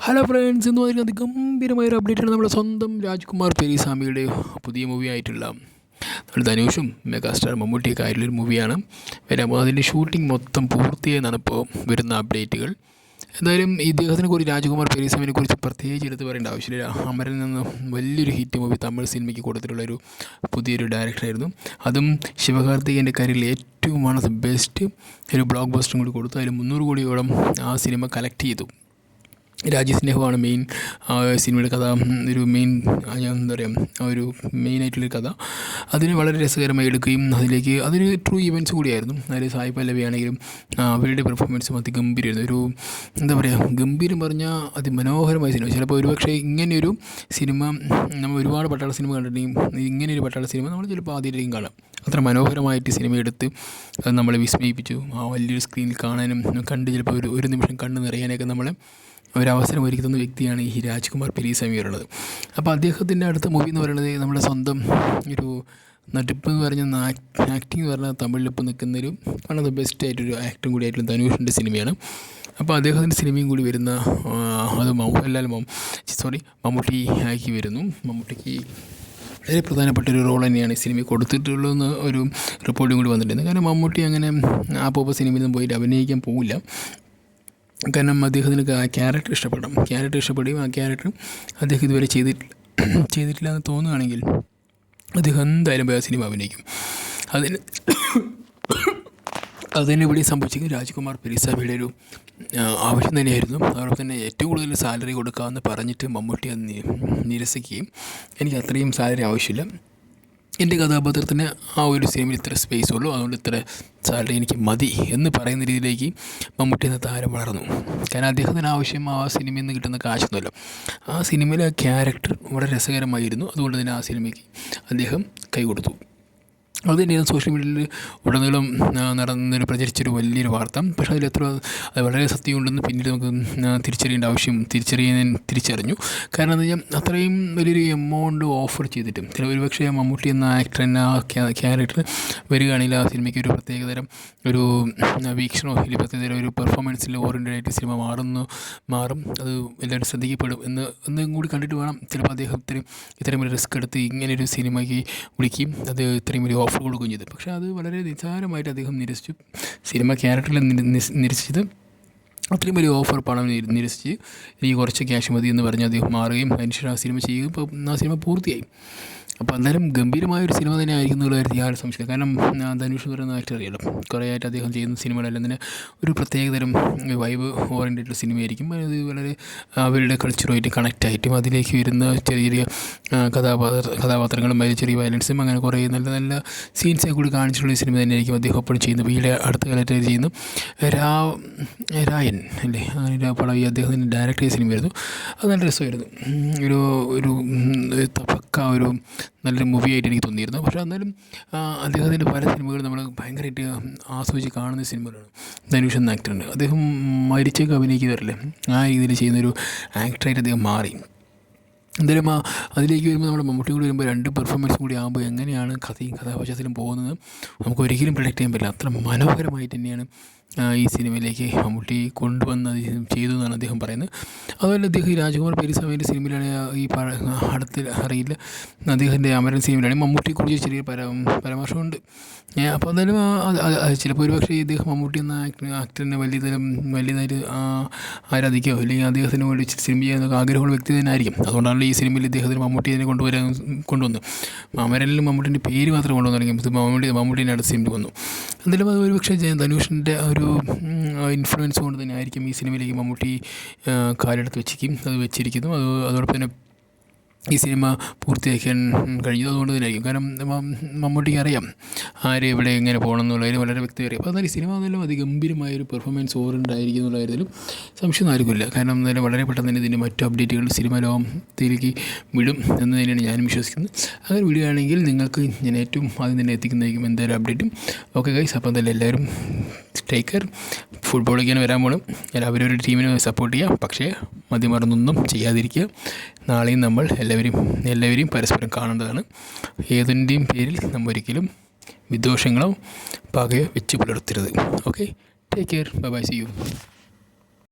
Hello friends, എന്ന് പറയുന്നത് ഗംഭീരമായൊരു അപ്ഡേറ്റാണ്. നമ്മുടെ സ്വന്തം രാജ്കുമാർ പെരീസാമിയുടെ പുതിയ മൂവി ആയിട്ടുള്ള നമ്മുടെ ധനുഷും മെഗാസ്റ്റാർ മമ്മൂട്ടിയൊക്കെ ആയിട്ടുള്ളൊരു മൂവിയാണ് വരാൻ പോകുന്നത്. അതിൻ്റെ ഷൂട്ടിംഗ് മൊത്തം പൂർത്തിയായെന്നാണ് ഇപ്പോൾ വരുന്ന അപ്ഡേറ്റുകൾ. എന്തായാലും ഇദ്ദേഹത്തിനെ കുറിച്ച്, രാജ്കുമാർ പെരീസാമിനെ കുറിച്ച് പ്രത്യേകിച്ച് എടുത്ത് പറയേണ്ട ആവശ്യമില്ല. അമരൻ നിന്ന് വലിയൊരു ഹിറ്റ് മൂവി തമിഴ് സിനിമയ്ക്ക് കൊടുത്തിട്ടുള്ളൊരു പുതിയൊരു ഡയറക്ടറായിരുന്നു. അതും ശിവകാർത്തികേയൻ്റെ കരിയറിൽ ഏറ്റവും വൺ ഓഫ് ദ ബെസ്റ്റ് ഒരു ബ്ലോക്ക് ബസ്റ്ററും കൂടി കൊടുത്തു. അതിൽ 300 കോടിയോളം ആ സിനിമ കളക്ട് ചെയ്തു. രാജ്യസ്നേഹമാണ് മെയിൻ സിനിമയുടെ കഥ. ഒരു മെയിൻ എന്താ പറയുക, ഒരു മെയിനായിട്ടുള്ളൊരു കഥ. അതിനെ വളരെ രസകരമായി എടുക്കുകയും അതൊരു ട്രൂ ഇവൻറ്റ്സ് കൂടിയായിരുന്നു. അതിൽ സായി പല്ലവി ആണെങ്കിലും അവരുടെ പെർഫോമൻസും അതിഗംഭീരമായിരുന്നു. ഒരു എന്താ പറയുക, ഗംഭീരം പറഞ്ഞാൽ അതിമനോഹരമായ സിനിമ. ചിലപ്പോൾ ഒരുപക്ഷെ ഇങ്ങനെയൊരു സിനിമ നമ്മൾ ഒരുപാട് പട്ടാള സിനിമ കണ്ടിട്ടുണ്ടെങ്കിൽ ഇങ്ങനെയൊരു പട്ടാള സിനിമ നമ്മൾ ചിലപ്പോൾ ആദ്യമായിരിക്കും കാണാം. അത്ര മനോഹരമായിട്ട് സിനിമ എടുത്ത് അത് നമ്മളെ വിസ്മയിപ്പിച്ചു. ആ വലിയൊരു സ്ക്രീനിൽ കാണാനും കണ്ട് ചിലപ്പോൾ ഒരു നിമിഷം കണ്ണ് നിറയാനൊക്കെ നമ്മളെ ഒരവസരം ഒരുക്കി തന്ന വ്യക്തിയാണ് ഈ രാജ്കുമാർ പെരീസാമി പറയുന്നത്. അപ്പോൾ അദ്ദേഹത്തിൻ്റെ അടുത്ത മൂവി എന്ന് പറയുന്നത് നമ്മുടെ സ്വന്തം ഒരു നടിപ്പ് എന്ന് പറഞ്ഞ ആക്ടിങ് എന്ന് പറഞ്ഞാൽ തമിഴിലിപ്പോൾ നിൽക്കുന്നൊരു വൺ ഓഫ് ദ ബെസ്റ്റ് ആയിട്ടൊരു ആക്ടറും കൂടി ആയിട്ടുള്ള ധനുഷിൻ്റെ സിനിമയാണ്. അപ്പോൾ അദ്ദേഹത്തിൻ്റെ സിനിമയും കൂടി വരുന്ന അത് മമ്മൂട്ടി ആക്കി വരുന്നു. മമ്മൂട്ടിക്ക് വളരെ പ്രധാനപ്പെട്ടൊരു റോൾ തന്നെയാണ് ഈ സിനിമയിൽ കൊടുത്തിട്ടുള്ളതെന്ന് ഒരു റിപ്പോർട്ടും കൂടി വന്നിട്ടുണ്ട്. കാരണം മമ്മൂട്ടി അങ്ങനെ ആ സിനിമയിൽ നിന്നും പോയിട്ട് അഭിനയിക്കാൻ പോവില്ല. കാരണം അദ്ദേഹത്തിന് ക്യാരക്ടർ ഇഷ്ടപ്പെടുകയും ആ ക്യാരക്ടർ അദ്ദേഹം ഇതുവരെ ചെയ്തിട്ടില്ല എന്ന് തോന്നുകയാണെങ്കിൽ അദ്ദേഹം എന്തായാലും പോയി ആ സിനിമ അഭിനയിക്കും. അതിന് ഇവിടെ സംഭവിച്ചെങ്കിൽ രാജ്കുമാർ പെരീസാമിയുടെ ഒരു ആവശ്യം തന്നെയായിരുന്നു. അതോടൊപ്പം തന്നെ ഏറ്റവും കൂടുതൽ സാലറി കൊടുക്കാമെന്ന് പറഞ്ഞിട്ട് മമ്മൂട്ടി അത് നിരസിക്കുകയും, എനിക്ക് അത്രയും സാലറി ആവശ്യമില്ല, എൻ്റെ കഥാപാത്രത്തിന് ആ ഒരു സിനിമയിൽ ഇത്ര സ്പേസ് ഉള്ളൂ, അതുകൊണ്ട് ഇത്ര സാലറി എനിക്ക് മതി എന്ന് പറയുന്ന രീതിയിലേക്ക് മമ്മൂട്ടി എന്ന താരം വളർന്നു. കാരണം അദ്ദേഹത്തിന് ആവശ്യം ആ സിനിമയിൽ നിന്ന് കിട്ടുന്ന കാശൊന്നുമല്ല. ആ സിനിമയിലെ ക്യാരക്ടർ വളരെ രസകരമായിരുന്നു. അതുകൊണ്ട് തന്നെ ആ സിനിമയ്ക്ക് അദ്ദേഹം കൈ കൊടുത്തു. അത് തന്നെയാണ് സോഷ്യൽ മീഡിയയിൽ ഉടനീളം നടന്നൊരു പ്രചരിച്ചൊരു വലിയൊരു വാർത്ത. പക്ഷേ അത് വളരെ സത്യമുണ്ടെന്ന് പിന്നീട് നമുക്ക് തിരിച്ചറിഞ്ഞു. കാരണം എന്താ വെച്ചാൽ അത്രയും വലിയൊരു എമൗണ്ട് ഓഫർ ചെയ്തിട്ടും ഒരുപക്ഷെ മമ്മൂട്ടി എന്ന ആക്ടർ തന്നെ ആ ക്യാരക്ടർ വരികയാണെങ്കിൽ ആ സിനിമയ്ക്ക് ഒരു പ്രത്യേകതരം ഒരു വീക്ഷണോ അല്ലെങ്കിൽ പ്രത്യേകതരം ഒരു പെർഫോമൻസിൽ ഓറിയൻറ്റഡ് ആയിട്ട് സിനിമ മാറും. അത് എല്ലാവരും ശ്രദ്ധിക്കപ്പെടും എന്നും കൂടി കണ്ടിട്ട് വേണം ചിലപ്പോൾ അദ്ദേഹത്തിന് ഇത്രയും ഒരു റിസ്ക് എടുത്ത് ഇങ്ങനെയൊരു സിനിമയ്ക്ക് വിളിക്കുകയും അത് ഇത്രയും ഒരു ഓഫർ കൊടുക്കുകയും ചെയ്തു. പക്ഷേ അത് വളരെ നിസ്സാരമായിട്ട് അദ്ദേഹം നിരസിച്ചു. സിനിമ ക്യാരക്ടറിൽ നിരസിച്ചത് അത്രയും വലിയ ഓഫർ പണം നിരസിച്ച് എനിക്ക് കുറച്ച് ക്യാഷ് മതി എന്ന് പറഞ്ഞ് അദ്ദേഹം മാറുകയും അതിനുശേഷം ആ സിനിമ ചെയ്യുകയും ഇപ്പോൾ ആ സിനിമ പൂർത്തിയായി. അപ്പോൾ എന്തായാലും ഗംഭീരമായൊരു സിനിമ തന്നെ ആയിരിക്കും എന്നുള്ള കാര്യത്തിൽ യാതൊരു സംശയം. കാരണം ധനുഷ് എന്ന് പറയുന്ന ആക്ടർ അറിയാലോ, കുറേ ആയിട്ട് അദ്ദേഹം ചെയ്യുന്ന സിനിമകളെല്ലാം തന്നെ ഒരു പ്രത്യേകതരം വൈബ് ഓറിയൻറ്റഡ് സിനിമയായിരിക്കും. അത് വളരെ അവരുടെ കൾച്ചറുമായിട്ട് കണക്റ്റ് ആയിട്ടും അതിലേക്ക് വരുന്ന ചെറിയ കഥാപാത്രങ്ങളും അതിൽ ചെറിയ വയലൻസും അങ്ങനെ കുറേ നല്ല നല്ല സീൻസെ കൂടി കാണിച്ചിട്ടുള്ള സിനിമ തന്നെയായിരിക്കും അദ്ദേഹം എപ്പോഴും ചെയ്യുന്നത്. ഈയിടെ അടുത്ത കാലത്ത് ചെയ്യുന്നു രായൻ അല്ലേ, അങ്ങനെ പടം ഈ അദ്ദേഹത്തിൻ്റെ ഡയറക്റ്റ് ചെയ്ത സിനിമയായിരുന്നു. അത് നല്ല രസമായിരുന്നു. ഒരു പക്ക ഒരു നല്ലൊരു മൂവിയായിട്ട് എനിക്ക് തോന്നിയിരുന്നു. പക്ഷേ എന്നാലും അദ്ദേഹത്തിൻ്റെ പല സിനിമകളും നമ്മൾ ഭയങ്കരമായിട്ട് ആസ്വദിച്ച് കാണുന്ന സിനിമകളാണ്. ധനുഷ് എന്ന ആക്ടറുണ്ട്, അദ്ദേഹം മരിച്ചൊക്കെ അഭിനയിക്കുന്നവരല്ലേ, ആ രീതിയിൽ ചെയ്യുന്നൊരു ആക്ടറായിട്ട് അദ്ദേഹം മാറി. എന്തായാലും അതിലേക്ക് വരുമ്പോൾ നമ്മുടെ മമ്മൂട്ടി കൂടി വരുമ്പോൾ രണ്ട് പെർഫോമൻസും കൂടി ആകുമ്പോൾ എങ്ങനെയാണ് കഥയും കഥാപാത്രത്തിലും പോകുന്നത് നമുക്ക് ഒരിക്കലും പ്രൊഡക്റ്റ് ചെയ്യാൻ പറ്റില്ല. അത്ര മനോഹരമായിട്ട് തന്നെയാണ് ഈ സിനിമയിലേക്ക് മമ്മൂട്ടി കൊണ്ടുവന്ന് ചെയ്തു എന്നാണ് അദ്ദേഹം പറയുന്നത്. അതുപോലെ അദ്ദേഹം ഈ രാജ്കുമാർ പെരീസാമിൻ്റെ സിനിമയിലാണ് അറിയില്ല, അദ്ദേഹത്തിൻ്റെ അമരൻ സിനിമയിലാണ് മമ്മൂട്ടിയെക്കുറിച്ച് ചെറിയ പരാമർശമുണ്ട്. അപ്പോൾ എന്തായാലും ചിലപ്പോൾ ഒരുപക്ഷെ ഇദ്ദേഹം മമ്മൂട്ടി എന്ന ആക്ടറിനെ വലിയതായിട്ട് ആരാധിക്കുകയോ അല്ലെങ്കിൽ അദ്ദേഹത്തിന് വേണ്ടി സിനിമ ചെയ്യാനൊക്കെ ആഗ്രഹമുള്ള വ്യക്തി തന്നെ ആയിരിക്കും. അതുകൊണ്ടാണല്ലോ ഈ സിനിമയിൽ ഇദ്ദേഹത്തിന് മമ്മൂട്ടിയെ കൊണ്ടുവന്നു. അമരനിലും മമ്മൂട്ടിൻ്റെ പേര് മാത്രം കൊണ്ടുവന്നിറങ്ങി മമ്മൂട്ടീൻ്റെ അടുത്ത സിനിമ വന്നു. എന്തായാലും അത് ഒരുപക്ഷെ ധനുഷിൻ്റെ ഒരു ഇൻഫ്ലുവൻസ് കൊണ്ട് തന്നെ ആയിരിക്കും ഈ സിനിമയിലേക്ക് മമ്മൂട്ടി കാലെടുത്ത് വെച്ചിരിക്കുന്നു. അതോടൊപ്പം തന്നെ ഈ സിനിമ പൂർത്തിയാക്കാൻ കഴിഞ്ഞത് അതുകൊണ്ട് തന്നെ ആയിരിക്കും. കാരണം മമ്മൂട്ടിക്ക് അറിയാം ആര് എവിടെ എങ്ങനെ പോകണം എന്നുള്ളതിന് വളരെ വ്യക്തമായി അറിയാം. അപ്പോൾ എന്നാലും ഈ സിനിമ എന്നാലും അതിഗംഭീരമായൊരു പെർഫോമൻസ് ഓറിയൻറ്റഡ് ആയിരിക്കും എന്നുള്ള കാര്യത്തിലും സംശയം ആർക്കുമില്ല. കാരണം എന്തായാലും വളരെ പെട്ടെന്ന് തന്നെ ഇതിൻ്റെ മറ്റു അപ്ഡേറ്റുകൾ സിനിമ ലോകത്തിലേക്ക് വിടും എന്ന് തന്നെയാണ് ഞാനും വിശ്വസിക്കുന്നത്. അങ്ങനെ വിടുകയാണെങ്കിൽ നിങ്ങൾക്ക് ഞാൻ ഏറ്റവും ആദ്യം തന്നെ എത്തിക്കുന്നതായിരിക്കും എന്തായാലും അപ്ഡേറ്റും. ഓക്കെ ഗൈസ്, അപ്പോൾ എന്തായാലും എല്ലാവരും ടേക്ക് കെയർ. ഫുട്ബോൾ കളിക്കാൻ വരാൻ പോകണം, എല്ലാവരും ഒരു ടീമിനെ സപ്പോർട്ട് ചെയ്യുക, പക്ഷേ മതിമറന്നൊന്നും ചെയ്യാതിരിക്കുക. നാളെയും നമ്മൾ എല്ലാവരെയും പരസ്പരം കാണേണ്ടതാണ്. ഏതിൻ്റെയും പേരിൽ നമ്മൾ ഒരിക്കലും വിദ്വേഷങ്ങളോ പകയോ വെച്ച് പുലർത്തരുത്. Okay, take care, bye bye, see U.